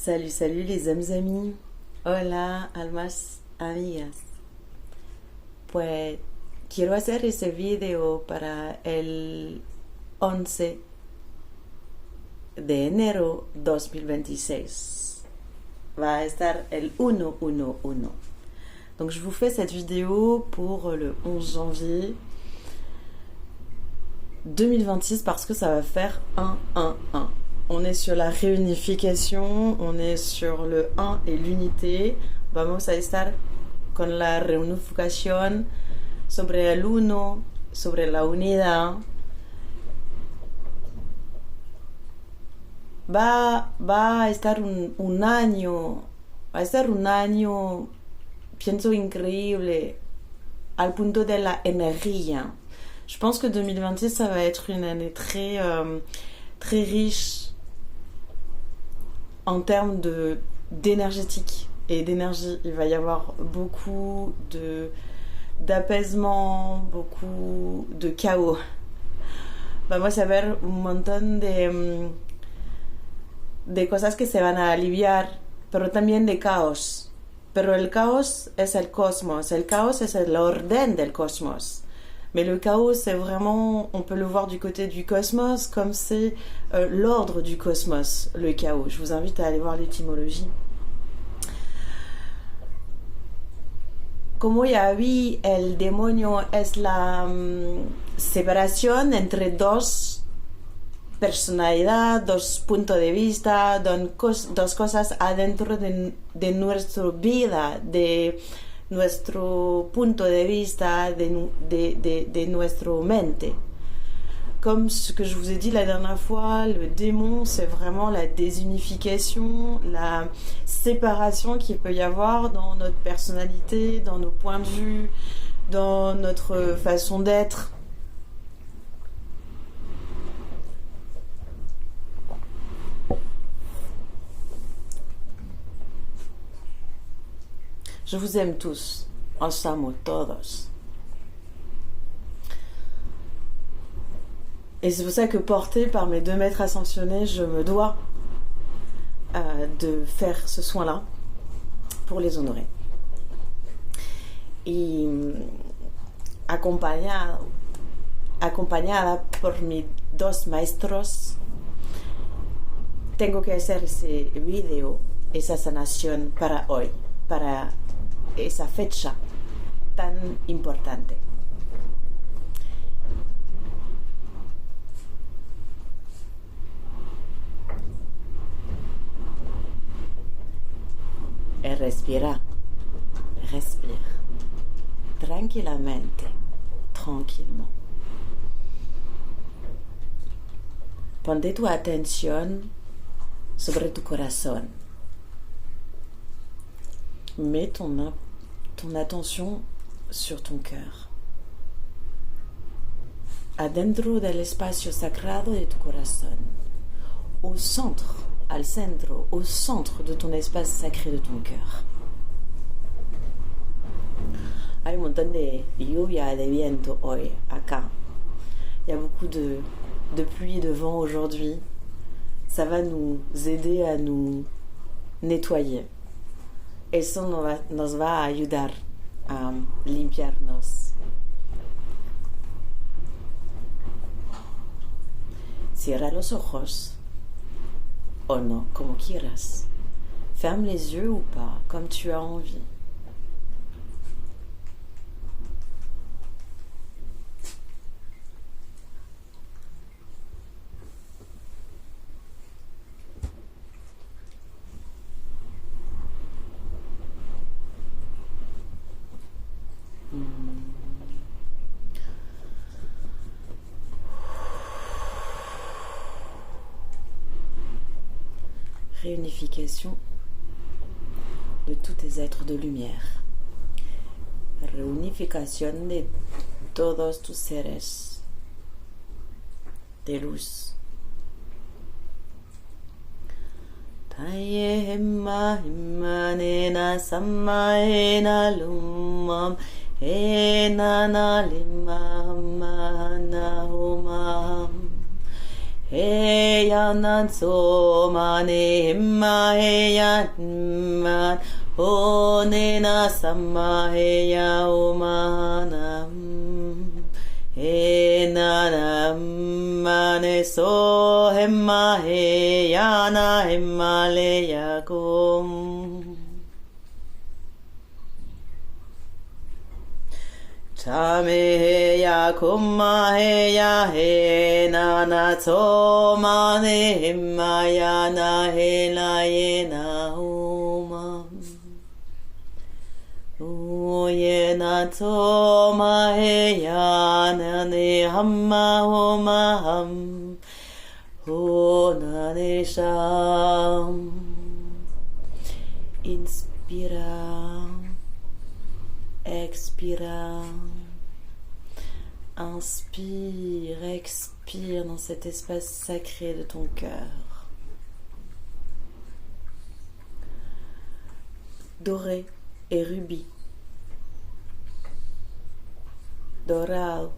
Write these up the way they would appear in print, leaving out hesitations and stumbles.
Salut, salut les amis. Hola, almas amigas. Pues quiero hacer ese video para el 11 de enero 2026. Va estar el 111. Donc je vous fais cette vidéo pour le 11 janvier 2026 parce que ça va faire 1-1-1. On est sur la réunification, on est sur le 1 et l'unité. Vamos a estar con la reunificación sobre el uno, sobre la unidad. Va a estar un año, pienso increíble, al punto de la energía. Je pense que 2026, ça va être une année très riche en termes d'énergétique et d'énergie. Il va y avoir beaucoup d'apaisement, beaucoup de chaos. Vamos a ver un montón de cosas que se van a aliviar, pero también de caos. Pero el caos es el cosmos, el caos es el orden del cosmos. Mais le chaos, c'est vraiment, on peut le voir du côté du cosmos, comme c'est l'ordre du cosmos, le chaos. Je vous invite à aller voir l'étymologie. Como ya vi, el demonio es la separación entre dos personalidades, dos puntos de vista, dos cosas adentro de nuestra vida, de nuestro punto de vista, de nuestra mente. Comme ce que je vous ai dit la dernière fois, le démon, c'est vraiment la désunification, la séparation qu'il peut y avoir dans notre personnalité, dans nos points de vue, dans notre façon d'être. Je vous aime tous, os amo todos. Et c'est pour ça que portée par mes 2 maîtres ascensionnés, je me dois de faire ce soin-là pour les honorer. Y acompañada por mis 2 maestros, tengo que hacer ese video, esa sanación para hoy, para esa fecha tan importante. Respira tranquilamente, tranquillement. Ponte tu atención sobre tu corazón. Mets ton attention sur ton cœur. Adentro del espacio sagrado de tu corazón. Au centre de ton espace sacré de ton cœur. Hay un montón de lluvia, de viento hoy, acá. Il y a beaucoup de pluie et de vent aujourd'hui. Ça va nous aider à nous nettoyer. Eso nos va a ayudar a limpiarnos. Cierra los ojos. O no, como quieras. Ferme les yeux ou pas, comme tu as envie. Réunification de tous tes êtres de lumière. Reunificación de todos tus seres de luz. Tayemma immanena sammaena lumam enana limam manahumam Heyanan somane himma heyan onena samma heya omanam henanam mane so himma heyana himmaleyakum Tameheya kummaheya he nana tomane himmaya na he la ye na huma Uye na tomaheya nane hamma homa ham Ho nane sham Inspira Expira. Inspire, expire dans cet espace sacré de ton cœur. Doré et rubis. Dorado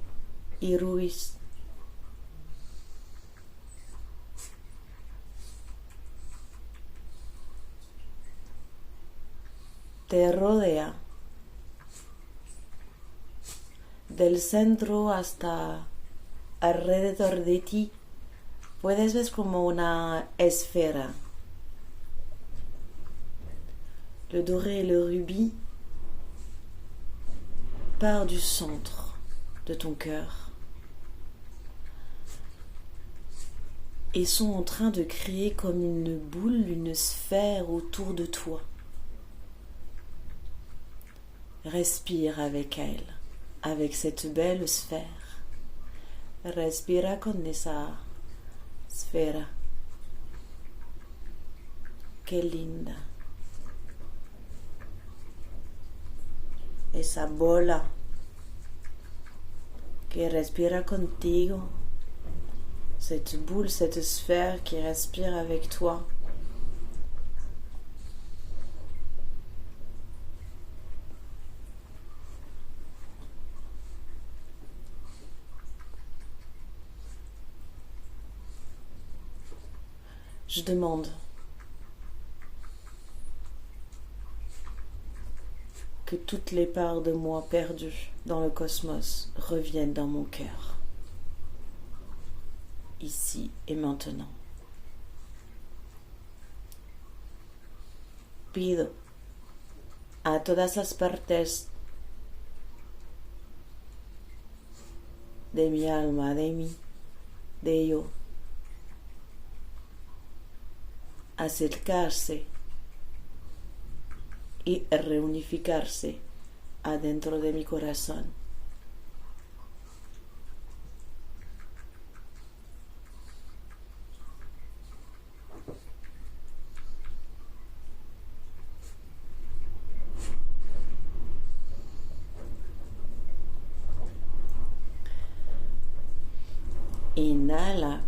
y rubis. Te rodea. Del centro hasta alrededor de ti, puedes ver como una esfera. Le doré et le rubis part du centre de ton cœur et sont en train de créer comme une boule, une sphère autour de toi. Respire avec elle. Avec cette belle sphère. Respira con esa sfera. Qué linda. Esa bola que respira contigo. Cette boule, cette sphère qui respire avec toi. Je demande que toutes les parts de moi perdues dans le cosmos reviennent dans mon cœur, ici et maintenant. Pido a todas las partes de mi alma, de mí, de yo, acercarse y reunificarse adentro de mi corazón. Inhala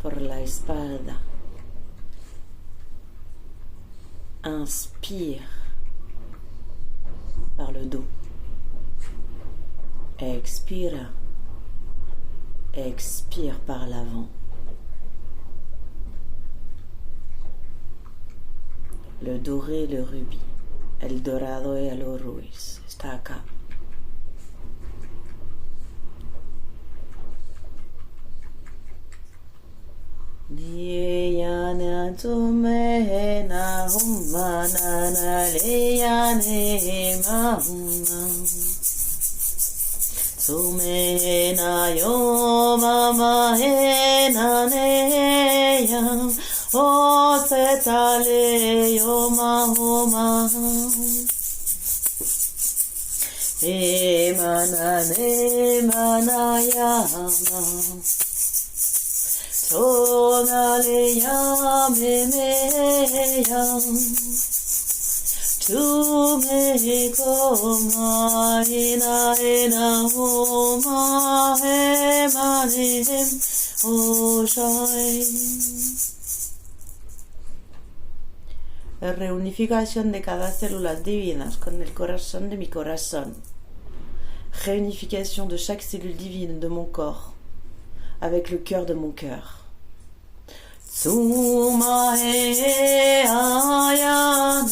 por la espalda. Inspire par le dos. Expire. Expire par l'avant. Le doré, le rubis, el dorado y el rubis está acá. Niyana tume na humana na leyane mahuma tume na yo mama he na neya o setale yo mahuma he mana yama Tonale ya me ya tu me koma ina homa he manem o shai. Reunificación de cada células divinas con el corazón de mi corazón. Réunification de chaque cellule divine de mon corps avec le cœur de mon cœur. Sumahe ayanam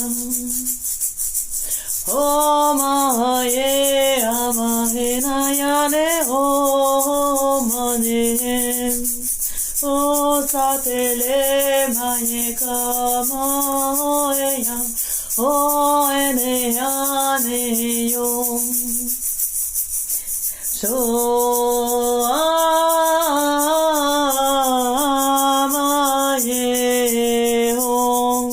Omaye amahe nayane omane O satele maye kamaeyam O ene ane yom So amaye om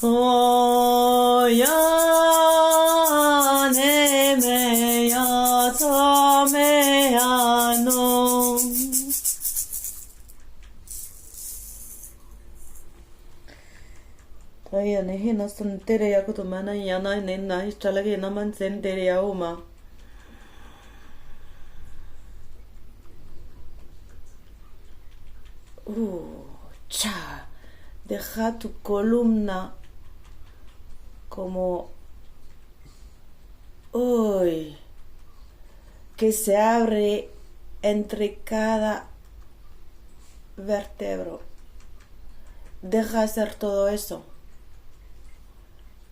O yane me yata me anom Ai ne hina san tere ya kutu mana yana ne na chalage naman sen tere ya uma cha deja tu columna como hoy que se abre entre cada vértebro. Deja hacer todo eso.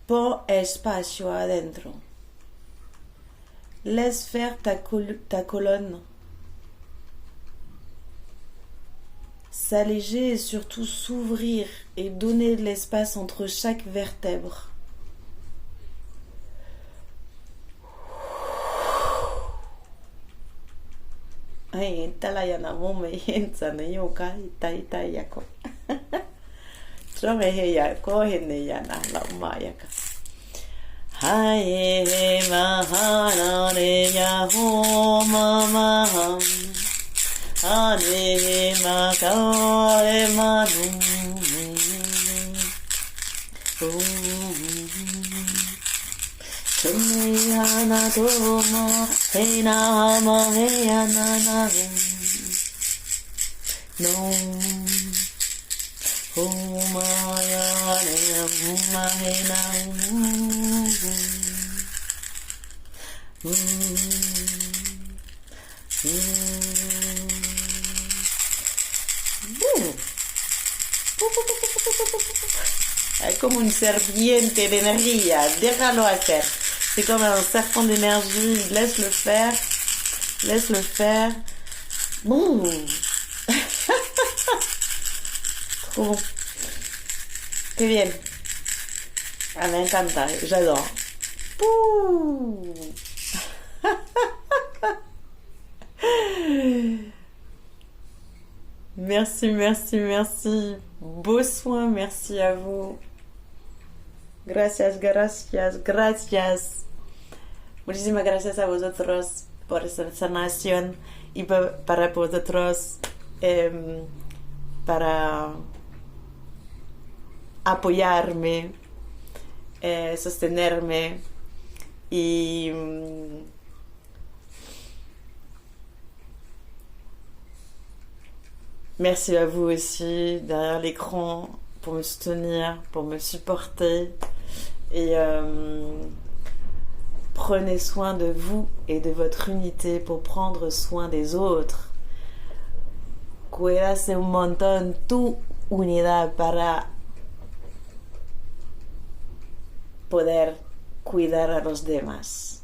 Pon espacio adentro. Laisse faire ta colonne. S'alléger et surtout s'ouvrir et donner de l'espace entre chaque vertèbre. Ay, talayana mome yensa na yoka ita yako. Trome he ya ko hene yana la mayaka. Haye mahana ne ya ho mama ham. Ane makare manum. Chumeyana toma hena ma hena na no humayane ma hena Es como un serpiente de energía, déjalo hacer. C'est comme un serpent d'énergie, laisse le faire. Bon. Trop bon. Qué bien. Ah, me encanta, j'adore. Pouh. Merci. Beau soin, merci à vous. Gracias. Muchísimas gracias a vosotros por esta sanación y para vosotros para apoyarme, sostenerme y merci à vous aussi derrière l'écran pour me soutenir, pour me supporter et prenez soin de vous et de votre unité pour prendre soin des autres. Cuídase un montón tu unidad para poder cuidar a los demás.